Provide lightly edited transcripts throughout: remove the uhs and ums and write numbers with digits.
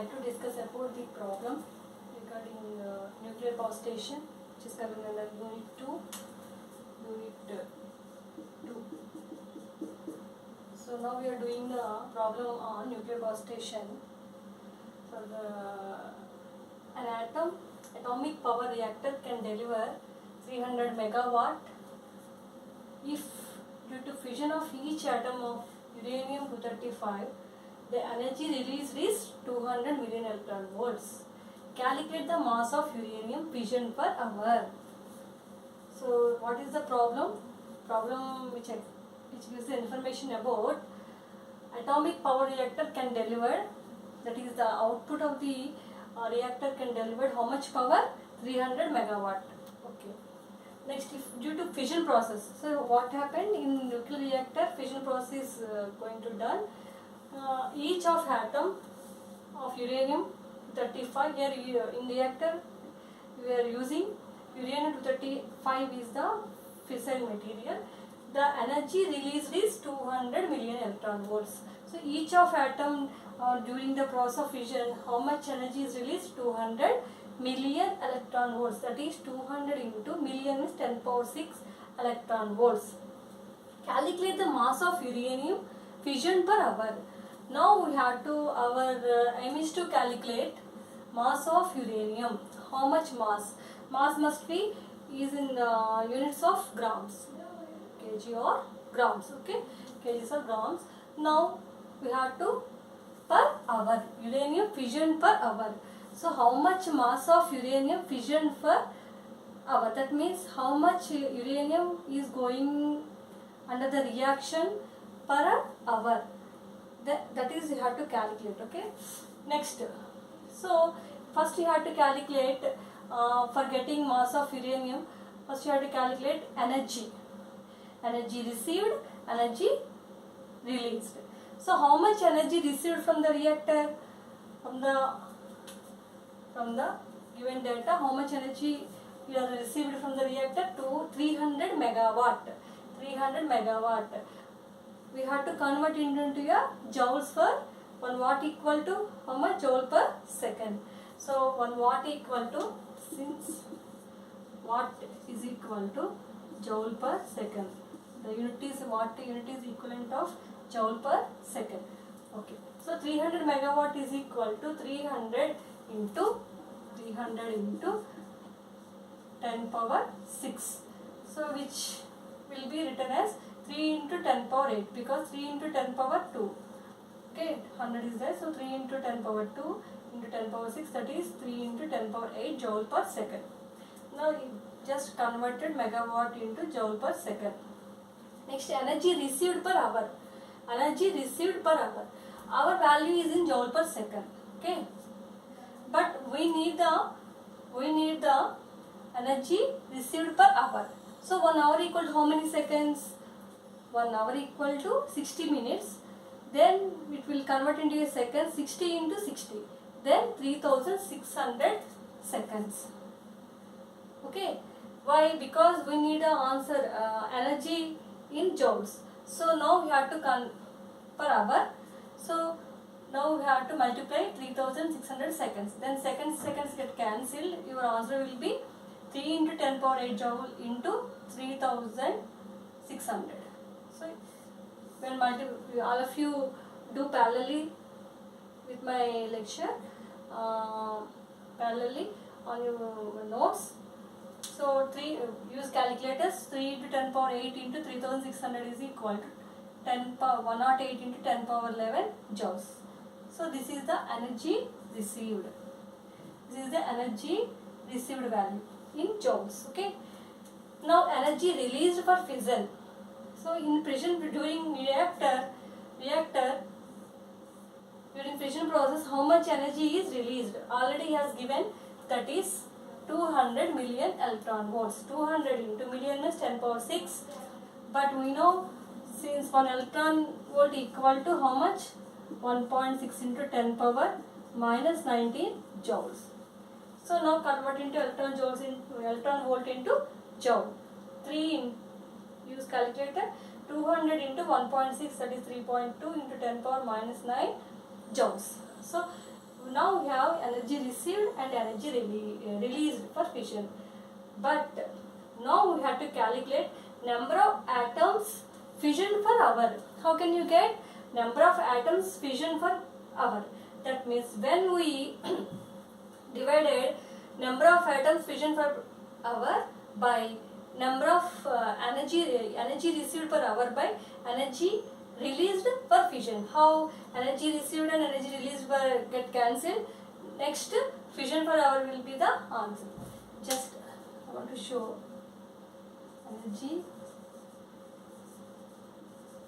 like to discuss about the problem regarding nuclear power station, which is coming under Unit 2. So now we are doing the problem on nuclear power station. So an atomic power reactor can deliver 300 megawatt if, due to fission of each atom of uranium-235, the energy released is 200 million electron volts. Calculate the mass of uranium fission per hour. So what is the problem? Problem which gives the information about atomic power reactor can deliver, that is the output of the reactor can deliver how much power? 300 megawatt. Okay. Next, if due to fission process, so what happened in nuclear reactor? Fission process going to done. Each of atom of uranium-235, here in reactor we are using uranium-235 is the fissile material. The energy released is 200 million electron volts. So each of atom during the process of fission, how much energy is released? 200 million electron volts. That is 200 into million is 10 power 6 electron volts. Calculate the mass of uranium fission per hour. Now we have to, our aim is to calculate mass of uranium. How much mass? Mass must be is in units of grams, kg or grams. Okay, kgs or grams. Now we have to per hour, uranium fission per hour. So how much mass of uranium fission per hour? That means how much uranium is going under the reaction per hour. That is you have to calculate. Okay. Next, so first you have to calculate for getting mass of uranium. First you have to calculate energy. Energy received, energy released. So how much energy received from the reactor? From the given data, how much energy you have received from the reactor? To 300 megawatt. 300 megawatt. We have to convert it into a joules per 1 watt equal to how much? Joule per second. So 1 watt equal to, since watt is equal to joule per second. The unit is watt, unit is equivalent of joule per second. Okay. So 300 megawatt is equal to 300 into 10 power 6. So which will be written as 3 into 10 power 8, because 3 into 10 power 2. Okay, 100 is there. So 3 into 10 power 2 into 10 power 6, that is 3 into 10 power 8 joule per second. Now just converted megawatt into joule per second. Next, energy received per hour. Energy received per hour. Our value is in joule per second. Okay. But we need the energy received per hour. So 1 hour equal to how many seconds? 1 hour equal to 60 minutes. Then it will convert into a second. 60 into 60. Then 3600 seconds. Okay. Why? Because we need an answer energy in joules. So now we have to per hour. So now we have to multiply 3600 seconds. Then seconds get cancelled. Your answer will be 3 into 10 power 8 joule into 3600. So when all of you do parallelly with my lecture, parallelly on your notes. So use calculators. 3 into 10 power 8 into 3600 is equal to 108 into 10 power 11 joules. So this is the energy received. This is the energy received value in joules. Okay. Now energy released for fission. So in fission during reactor during fission process, how much energy is released? Already has given, that is 200 million electron volts. 200 into million is 10 power 6. But we know, since 1 electron volt equal to how much? 1.6 into 10 power minus 19 joules. So now convert into electron volt into joule. Use calculator. 200 into 1.6, that is 3.2 into 10 power minus 9 joules. So Now we have energy received and energy released for fission. But now we have to calculate number of atoms fission per hour. How can you get number of atoms fission per hour? That means when we divided number of atoms fission per hour by number of energy received per hour by energy released per fission. How energy received and energy released get cancelled? Next, fission per hour will be the answer. Just I want to show energy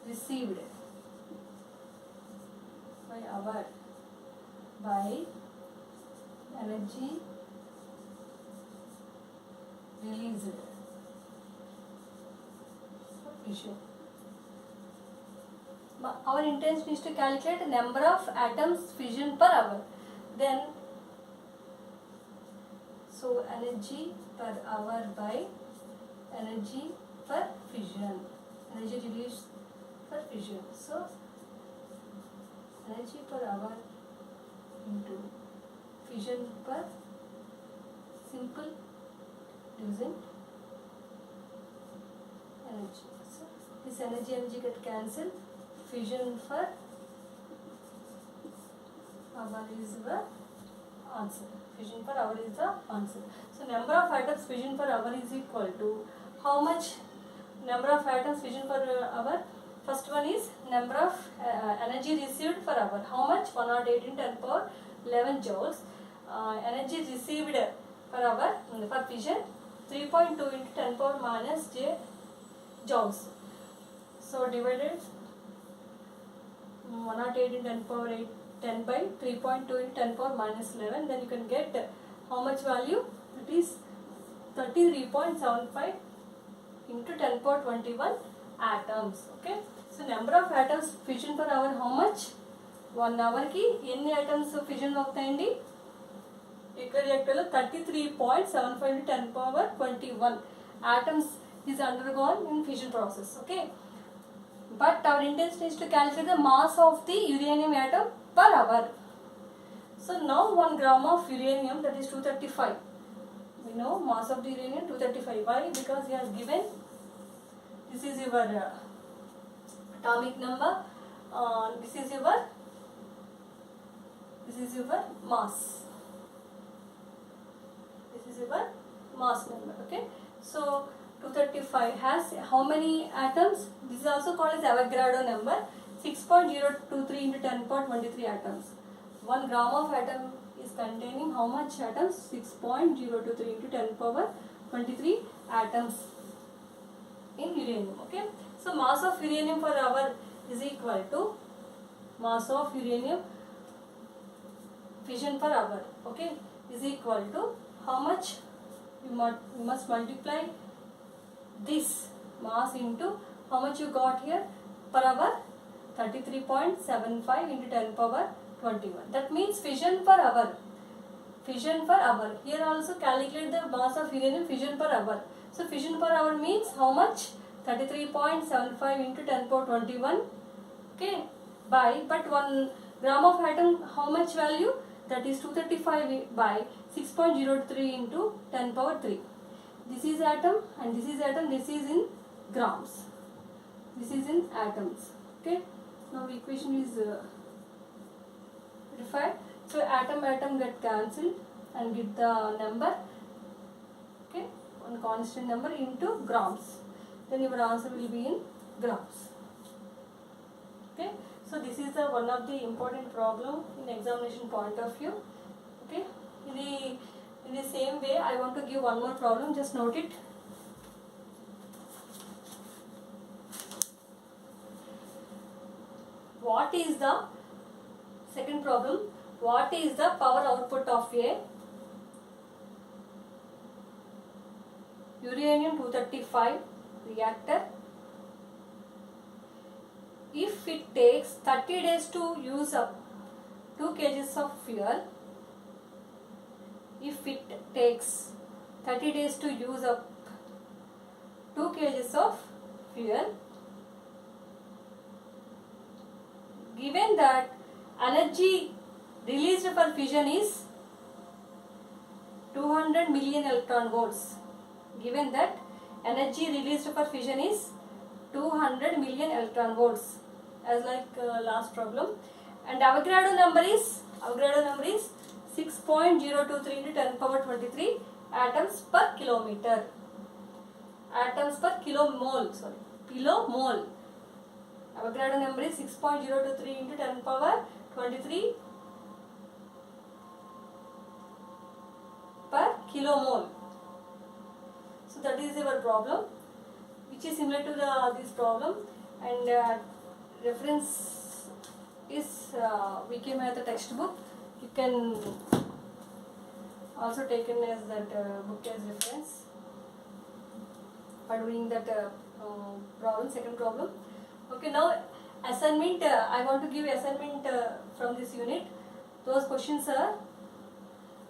received by hour by energy released for fission. Our intention is to calculate the number of atoms fission per hour. Then, so energy per hour by energy per fission, energy released per fission. So, energy per hour into fission per simple using energy. So, this energy get cancelled. Fission per hour is the answer. Fission per hour is the answer. So number of atoms fission per hour is equal to how much number of atoms fission per hour? First one is number of energy received per hour. How much? 108 into 10 power 11 joules. Energy received per hour for fission 3.2 into 10 power minus j joules. So divided 108 into 10 power 8, 10 by 3.2 into 10 power minus 11. Then you can get how much value? It is 33.75 into 10 power 21 atoms. Okay. So number of atoms fission per hour how much? 1 hour ki ఎన్ని atoms fission అవుతాయండి? ఇక్కడ reactor లో 33.75 into 10 power 21 atoms is undergone in fission process. Okay. But our intention is to calculate the mass of the uranium atom per hour. So now 1 gram of uranium, that is 235. We know mass of the uranium 235. Why? Because he has given, this is your atomic number, this is your mass. This is your mass number. Okay. So 235 has how many atoms? This is also called as Avogadro number. 6.023 into 10 power 23 atoms. 1 gram of atom is containing how much atoms? 6.023 into 10 power 23 atoms in uranium. Okay. So mass of uranium per hour is equal to mass of uranium fission per hour. Okay. Is equal to how much? You must multiply this mass into how much you got here per hour? 33.75 into 10 power 21. That means fission per hour. Fission per hour. Here also calculate the mass of uranium fission per hour. So fission per hour means how much? 33.75 into 10 power 21. Okay. By, but 1 gram of atom how much value? That is 235 by 6.03 into 10 power 3. This is atom and this is atom. This is in grams. This is in atoms. Okay. Now equation is verified. So atom get cancelled and get the number. Okay. One constant number into grams. Then your answer will be in grams. Okay. So this is the one of the important problem in examination point of view. Okay. In the same way, I want to give one more problem. Just note it. What is the second problem? What is the power output of a uranium-235 reactor if it takes 30 days to use up 2 kg of fuel? If it takes 30 days to use up 2 kg of fuel, given that energy released for fission is 200 million electron volts. Given that energy released for fission is 200 million electron volts, as like last problem. And Avogadro number is 6.023 into 10 power 23 atoms per kilometer. Atoms per kilomole. Kilomole. Avogadro number is 6.023 into 10 power 23 per kilomole. So that is our problem, which is similar to this problem, and reference is we came at the textbook. You can also take in as that book as reference for doing that problem, second problem. Okay, now assignment. I want to give assignment from this unit. Those questions are: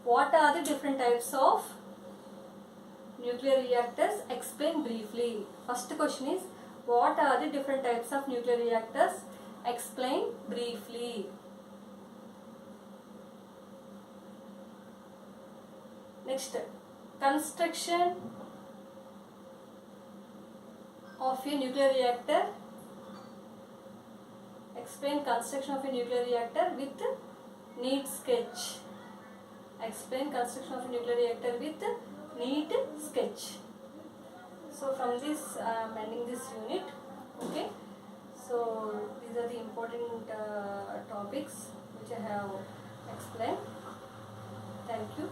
what are the different types of nuclear reactors? Explain briefly. First question is, what are the different types of nuclear reactors? Explain briefly. Next, construction of a nuclear reactor. Explain construction of a nuclear reactor with neat sketch. Explain construction of a nuclear reactor with neat sketch. So from this I am ending this unit. Okay. So these are the important topics which I have explained. Thank you.